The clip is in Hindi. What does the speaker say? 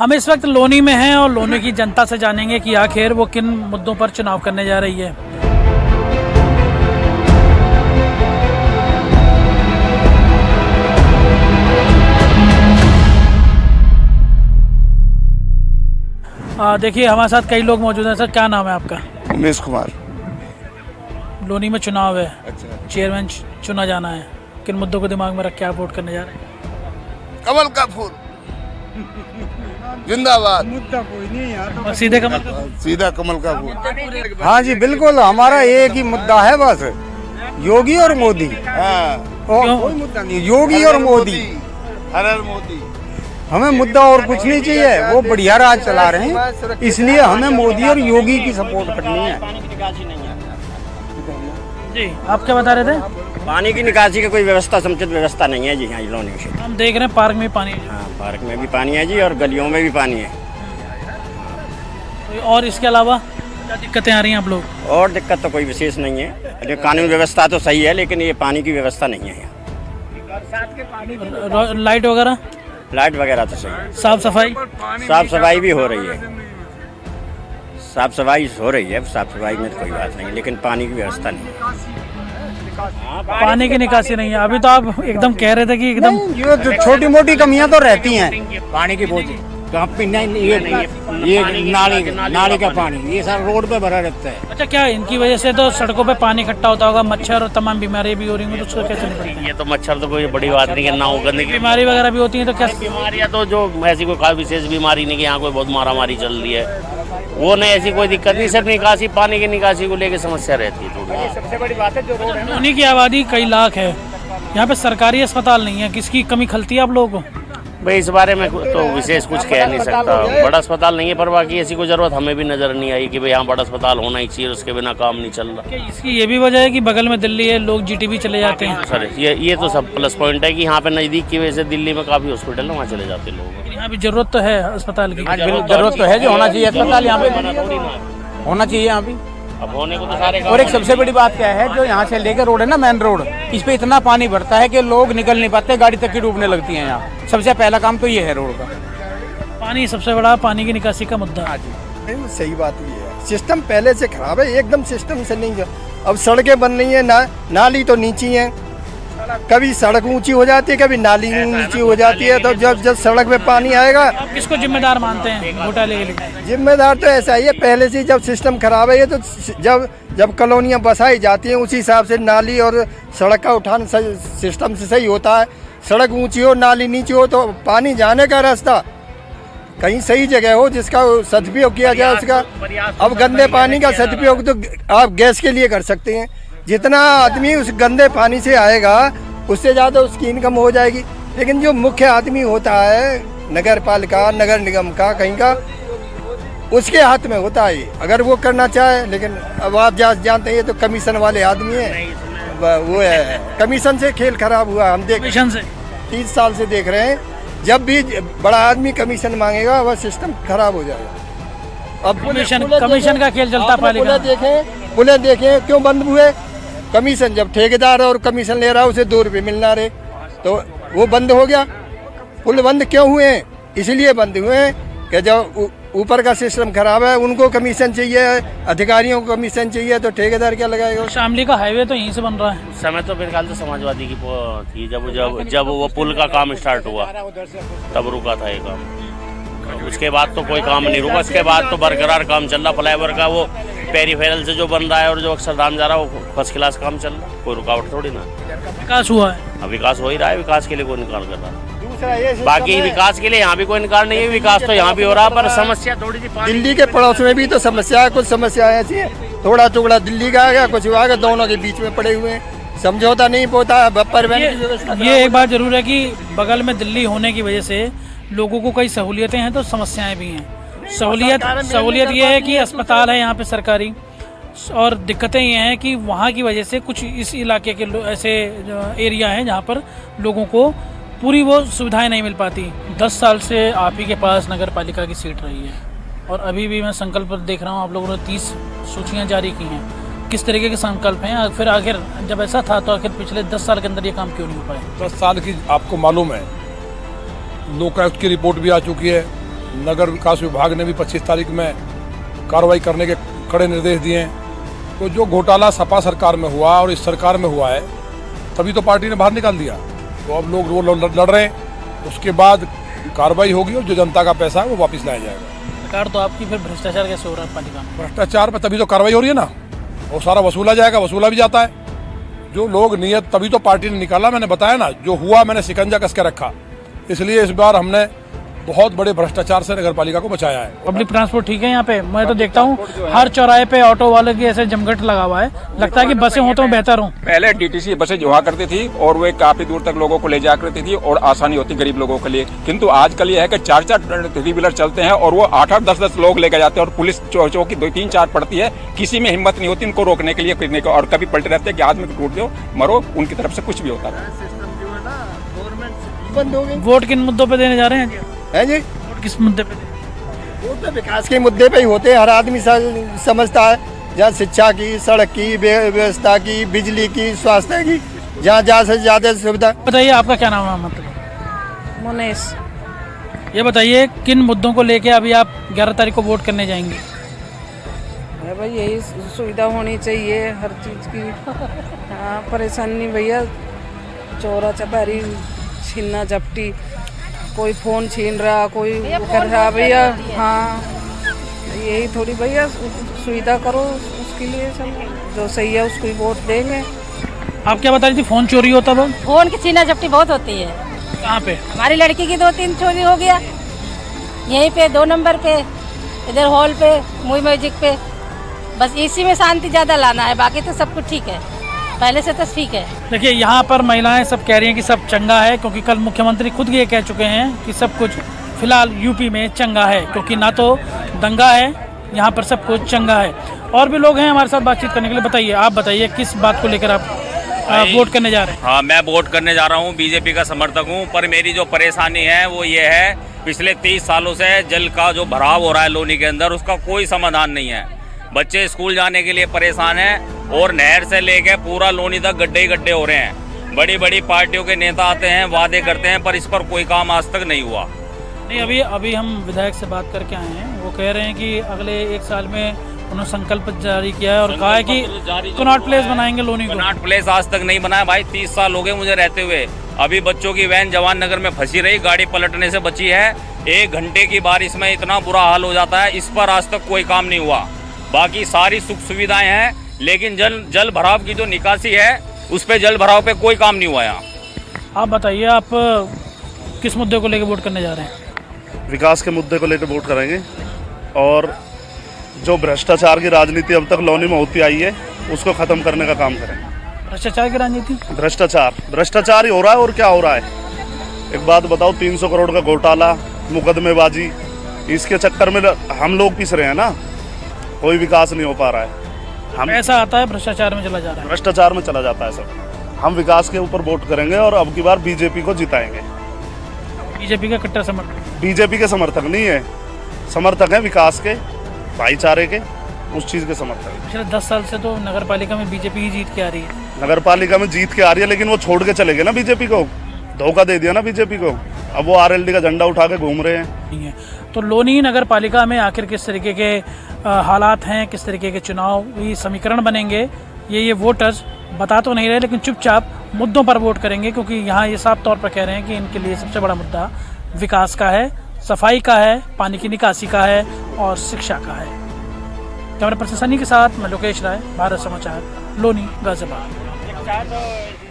हम इस वक्त लोनी में हैं और लोनी की जनता से जानेंगे कि आखिर वो किन मुद्दों पर चुनाव करने जा रही है। देखिए हमारे साथ कई लोग मौजूद हैं। सर क्या नाम है आपका? उमेश कुमार। लोनी में चुनाव है, अच्छा। चेयरमैन चुना जाना है, किन मुद्दों को दिमाग में रख के आप वोट करने जा रहे हैं? कमल का फूल जिंदाबाद। मुद्दा कोई नहीं यार, और सीधे कमल का सीधा कमल का फूल। हाँ जी बिल्कुल, हमारा एक ही मुद्दा है बस, योगी और मोदी। हाँ, और कोई मुद्दा नहीं, योगी और मोदी। हर हर मोदी। हमें मुद्दा और कुछ नहीं चाहिए, वो बढ़िया राज चला रहे हैं, इसलिए हमें मोदी और योगी की सपोर्ट करनी है। जी आप क्या बता रहे थे? पानी की निकासी का कोई व्यवस्था, समुचित व्यवस्था नहीं है जी यहाँ लोनी में। हम देख रहे हैं पार्क में पानी है। हाँ, पार्क में भी पानी है जी और गलियों में भी पानी है। और इसके अलावा क्या दिक्कतें आ रही हैं आप लोग? और दिक्कत तो कोई विशेष नहीं है, ये कानून व्यवस्था तो सही है, लेकिन ये पानी की व्यवस्था नहीं है यहाँ। लाइट वगैरह? लाइट वगैरह तो सही है। साफ सफाई? साफ सफाई भी हो रही है, साफ सफाई हो रही है, साफ सफाई में तो कोई बात नहीं, लेकिन पानी की व्यवस्था नहीं है। पानी की निकासी नहीं है। अभी तो आप एकदम कह रहे थे कि एकदम ये छोटी मोटी कमियां तो रहती हैं, पानी की बहुत ये नाली का पानी ये सारा रोड पे भरा रहता है। अच्छा, क्या इनकी वजह से तो सड़कों पे पानी इकट्ठा होता होगा, मच्छर और तमाम बीमारियां भी हो रही होंगी, तो उसको कैसे निपटते? ये तो मच्छर तो कोई बड़ी बात नहीं है, ना हो गंदगी बीमारी वगैरह भी होती है तो क्या? बीमारियां तो जो ऐसी कोई खास विशेष बीमारी नहीं कि यहाँ कोई बहुत मारामारी चल रही है, वो नहीं, ऐसी कोई दिक्कत नहीं। सिर्फ निकासी, पानी की निकासी को लेकर समस्या रहती है थोड़ी। सबसे बड़ी बात है जो लोनी की आबादी कई लाख है, यहाँ पे सरकारी अस्पताल नहीं है, किसकी कमी खलती है आप लोगों को? भाई इस बारे में तो विशेष कुछ कह नहीं सकता। बड़ा अस्पताल नहीं है, पर बाकी ऐसी कोई जरूरत हमें भी नजर नहीं आई कि भाई यहाँ बड़ा अस्पताल होना ही चाहिए, उसके बिना काम नहीं चल रहा। क्या इसकी ये भी वजह है कि बगल में दिल्ली है, लोग जीटीबी चले जाते हैं? सर ये तो सब प्लस पॉइंट है कि यहाँ पे नजदीक की वजह से दिल्ली में काफी हॉस्पिटल है, वहाँ चले जाते लोग। यहाँ भी जरूरत तो है अस्पताल की। जरूरत तो है, जो होना चाहिए अस्पताल यहाँ पे होना चाहिए यहाँ भी। अब होने को तो सारे और एक सबसे बड़ी बात क्या है, जो यहाँ से लेकर रोड है ना, मेन रोड, इस पे इतना पानी भरता है कि लोग निकल नहीं पाते, गाड़ी तक की डूबने लगती है यहाँ। सबसे पहला काम तो ये है रोड का। पानी सबसे बड़ा, पानी की निकासी का मुद्दा। नहीं, सही बात ये है, सिस्टम पहले से खराब है, एकदम सिस्टम से नहीं है। अब सड़कें बन रही हैं, नाली तो नीची है, कभी सड़क ऊंची हो जाती है, कभी नाली नीची हो जाती है, तो जब सड़क में पानी आएगा। आप किसको जिम्मेदार मानते हैं घोटाले के लिए? जिम्मेदार तो ऐसा ही है, पहले से जब सिस्टम खराब है, ये तो जब कॉलोनियाँ बसाई जाती हैं उसी हिसाब से नाली और सड़क का उठान सिस्टम से सही होता है। सड़क ऊंची हो, नाली नीची हो, तो पानी जाने का रास्ता कहीं सही जगह हो जिसका सदुपयोग किया जाए उसका। अब गंदे पानी का सदुपयोग तो आप गैस के लिए कर सकते हैं, जितना आदमी उस गंदे पानी से आएगा उससे ज़्यादा उसकी इनकम हो जाएगी। लेकिन जो मुख्य आदमी होता है नगर पालिका, नगर निगम का, कहीं का, उसके हाथ में होता है अगर वो करना चाहे। लेकिन अब आप जानते हैं तो कमीशन वाले आदमी हैं, वो है कमीशन से खेल खराब हुआ। हम देख 30 साल से देख रहे हैं, जब भी बड़ा आदमी कमीशन मांगेगा वह सिस्टम खराब हो जाएगा। अब कमीशन का खेल चलता पालिका। पुले देखें क्यों बंद हुए? कमीशन, जब ठेकेदार और कमीशन ले रहा है उसे 2 रुपये मिलना रहे, तो वो बंद हो गया। पुल बंद क्यों हुए? इसलिए बंद हुए कि जब ऊपर का सिस्टम खराब है, उनको कमीशन चाहिए, अधिकारियों को कमीशन चाहिए, तो ठेकेदार क्या लगाएगा? शामली का हाईवे तो यहीं से बन रहा है। समय तो मेरे ख्याल से समाजवादी की थी, जब वो पुल का काम स्टार्ट हुआ तब रुका था ये काम। उसके बाद तो कोई काम नहीं रुका, उसके बाद तो बरकरार काम चल रहा। फ्लाईओवर का वो पेरीफेरल से जो बन रहा है और जो अक्षरधाम जा रहा है, वो फर्स्ट क्लास काम चल रहा है, कोई रुकावट थोड़ी ना। विकास हुआ है, अब विकास हो ही रहा है, विकास के लिए कोई इनकार कर रहा है। बाकी विकास के लिए यहाँ भी कोई इनकार नहीं है, विकास तो यहाँ भी हो रहा है, पर समस्या थोड़ी सी दिल्ली के पड़ोस में भी तो समस्या है। कुछ समस्या ऐसी है, थोड़ा टुकड़ा दिल्ली का आ गया, कुछ आ गया, दोनों के बीच में पड़े हुए हैं, समझौता नहीं होता। ये एक बात जरूर है कि बगल में दिल्ली होने की वजह से लोगों को कई सहूलियतें हैं तो समस्याएं भी हैं। सहूलियत ये है कि अस्पताल है यहाँ पे सरकारी, और दिक्कतें ये हैं कि वहाँ की वजह से कुछ इस इलाके के ऐसे एरिया हैं जहाँ पर लोगों को पूरी वो सुविधाएं नहीं मिल पाती। 10 साल से आप ही के पास नगर पालिका की सीट रही है, और अभी भी मैं संकल्प देख रहा हूँ आप लोगों ने 30 सूचियाँ जारी की हैं। किस तरीके के संकल्प हैं? फिर आखिर जब ऐसा था तो आखिर पिछले 10 साल के अंदर ये काम क्यों नहीं हो पाए? 10 साल की आपको मालूम है, लोकायुक्त की रिपोर्ट भी आ चुकी है, नगर विकास विभाग ने भी 25 तारीख में कार्रवाई करने के कड़े निर्देश दिए हैं। तो जो घोटाला सपा सरकार में हुआ और इस सरकार में हुआ है, तभी तो पार्टी ने बाहर निकाल दिया। तो अब लोग वो लड़ रहे हैं, उसके बाद कार्रवाई होगी और जो जनता का पैसा है वो वापस लाया जाएगा। सरकार तो आपकी फिर भ्रष्टाचार कैसे हो रहा है पालिका में? भ्रष्टाचार पर तभी तो कार्रवाई हो रही है ना, वो सारा वसूला जाएगा, वसूला भी जाता है। जो लोग नियत, तभी तो पार्टी ने निकाला। मैंने बताया ना, जो हुआ मैंने शिकंजा कस के रखा। इसलिए इस बार हमने बहुत बड़े भ्रष्टाचार से नगर पालिका को बचाया है। पब्लिक ट्रांसपोर्ट ठीक है यहाँ पे? मैं तो देखता हूँ हर चौराहे पे ऑटो वाले की ऐसे जमघट लगा हुआ है, लगता है कि बसें हो तो बेहतर हो। पहले डीटीसी बसें जो हुआ करती थी और वे काफी दूर तक लोगों को ले जा करती थी और आसानी होती गरीब लोगों के लिए। किंतु आजकल ये है कि 4-4 थ्री व्हीलर चलते हैं और वो 8-8, 10-10 लोग लेकर जाते हैं और पुलिस चौकी 2-3-4 पड़ती है, किसी में हिम्मत नहीं होती इनको रोकने के लिए, फिरने को। और कभी पलटे रहते हैं कि आदमी को टूट दो, मरो, उनकी तरफ से कुछ भी होता है। बंद हो गई। वोट किन मुद्दों पे देने जा रहे हैं? है जी, वोट किस मुद्दे पे? वोट तो विकास के मुद्दे पे ही होते हैं। हर आदमी समझता है, जहाँ शिक्षा की, सड़क की, व्यवस्था की, बिजली की, स्वास्थ्य की, जहाँ ज़्यादा से ज़्यादा सुविधा। बताइए आपका क्या नाम है? मतलब मुनेश। ये बताइए किन मुद्दों को लेके अभी आप 11 तारीख को वोट करने जाएंगे? है भाई, यही सुविधा होनी चाहिए हर चीज़ की। हाँ, परेशानी भैया, चोरा चपारी, छीनना झपटी, कोई फ़ोन छीन रहा, कोई वो कर रहा भैया। हाँ, यही थोड़ी भैया सुविधा करो, उसके लिए सब जो सही है उसको ही वोट देंगे। आप क्या बता रही थी? फोन चोरी होता है? फोन की छीना झपटी बहुत होती है। कहाँ पे? हमारी लड़की की 2-3 चोरी हो गया, यहीं पे 2 नंबर पे, इधर हॉल पे, मूवी म्यूजिक पे। बस इसी में शांति ज़्यादा लाना है, बाकी तो सब कुछ ठीक है, पहले से तो ठीक है। देखिए यहाँ पर महिलाएं सब कह रही हैं कि सब चंगा है, क्योंकि कल मुख्यमंत्री खुद ये कह चुके हैं कि सब कुछ फिलहाल यूपी में चंगा है, क्योंकि ना तो दंगा है, यहाँ पर सब कुछ चंगा है। और भी लोग हैं हमारे साथ बातचीत करने के लिए। बताइए, आप बताइए किस बात को लेकर आप वोट करने जा रहे हैं? हाँ, मैं वोट करने जा रहा हूँ, बीजेपी का समर्थक हूँ। पर मेरी जो परेशानी है वो ये है, पिछले 30 सालों से जल का जो भराव हो रहा है लोनी के अंदर, उसका कोई समाधान नहीं है। बच्चे स्कूल जाने के लिए परेशान हैं और नहर से लेके पूरा लोनी तक गड्ढे ही गड्ढे हो रहे हैं। बड़ी बड़ी पार्टियों के नेता आते हैं, वादे करते हैं, पर इस पर कोई काम आज तक नहीं हुआ। नहीं, अभी हम विधायक से बात करके आए हैं, वो कह रहे हैं कि अगले 1 साल में उन्होंने संकल्प जारी किया है और कहा है कि कनॉट प्लेस बनाएंगे लोनी को। कनॉट प्लेस आज तक नहीं बनाया भाई, 30 साल हो गए मुझे रहते हुए। अभी बच्चों की वैन जवान नगर में फंसी रही, गाड़ी पलटने से बची है। 1 घंटे की बारिश में इतना बुरा हाल हो जाता है, इस पर आज तक कोई काम नहीं हुआ। बाकी सारी सुख सुविधाएं हैं, लेकिन जल भराव की जो निकासी है उस पे जल भराव पे कोई काम नहीं हुआ यहाँ। आप बताइए, आप किस मुद्दे को लेकर वोट करने जा रहे हैं? विकास के मुद्दे को लेकर वोट करेंगे और जो भ्रष्टाचार की राजनीति अब तक लोनी में होती आई है उसको खत्म करने का काम करेंगे। भ्रष्टाचार की राजनीति? भ्रष्टाचार ही हो रहा है और क्या हो रहा है। एक बात बताओ, 300 करोड़ का घोटाला, मुकदमेबाजी, इसके चक्कर में हम लोग पिस रहे हैं ना, कोई विकास नहीं हो पा रहा है। हम पैसा आता है, भ्रष्टाचार में चला जा रहा है। भ्रष्टाचार में चला जाता है सब। हम विकास के ऊपर वोट करेंगे और अब की बार बीजेपी को जिताएंगे। बीजेपी का कट्टर समर्थक? बीजेपी के समर्थक नहीं है, समर्थक है विकास के, भाईचारे के, उस चीज़ के समर्थक। पिछले 10 साल से तो नगर पालिका में बीजेपी ही जीत के आ रही है। नगर पालिका में जीत के आ रही है, लेकिन वो छोड़ के चले गए ना बीजेपी को, धोखा दे दिया ना बीजेपी को। अब वो आरएलडी का झंडा उठा के घूम रहे हैं। तो लोनी नगर पालिका में आखिर किस तरीके के हालात हैं, किस तरीके के चुनावी समीकरण बनेंगे, ये वोटर्स बता तो नहीं रहे, लेकिन चुपचाप मुद्दों पर वोट करेंगे, क्योंकि यहाँ ये साफ तौर पर कह रहे हैं कि इनके लिए सबसे बड़ा मुद्दा विकास का है, सफाई का है, पानी की निकासी का है और शिक्षा का है। कैमरा पर्सन सनी के साथ मैं लोकेश राय, भारत समाचार, लोनी, गाजियाबाद।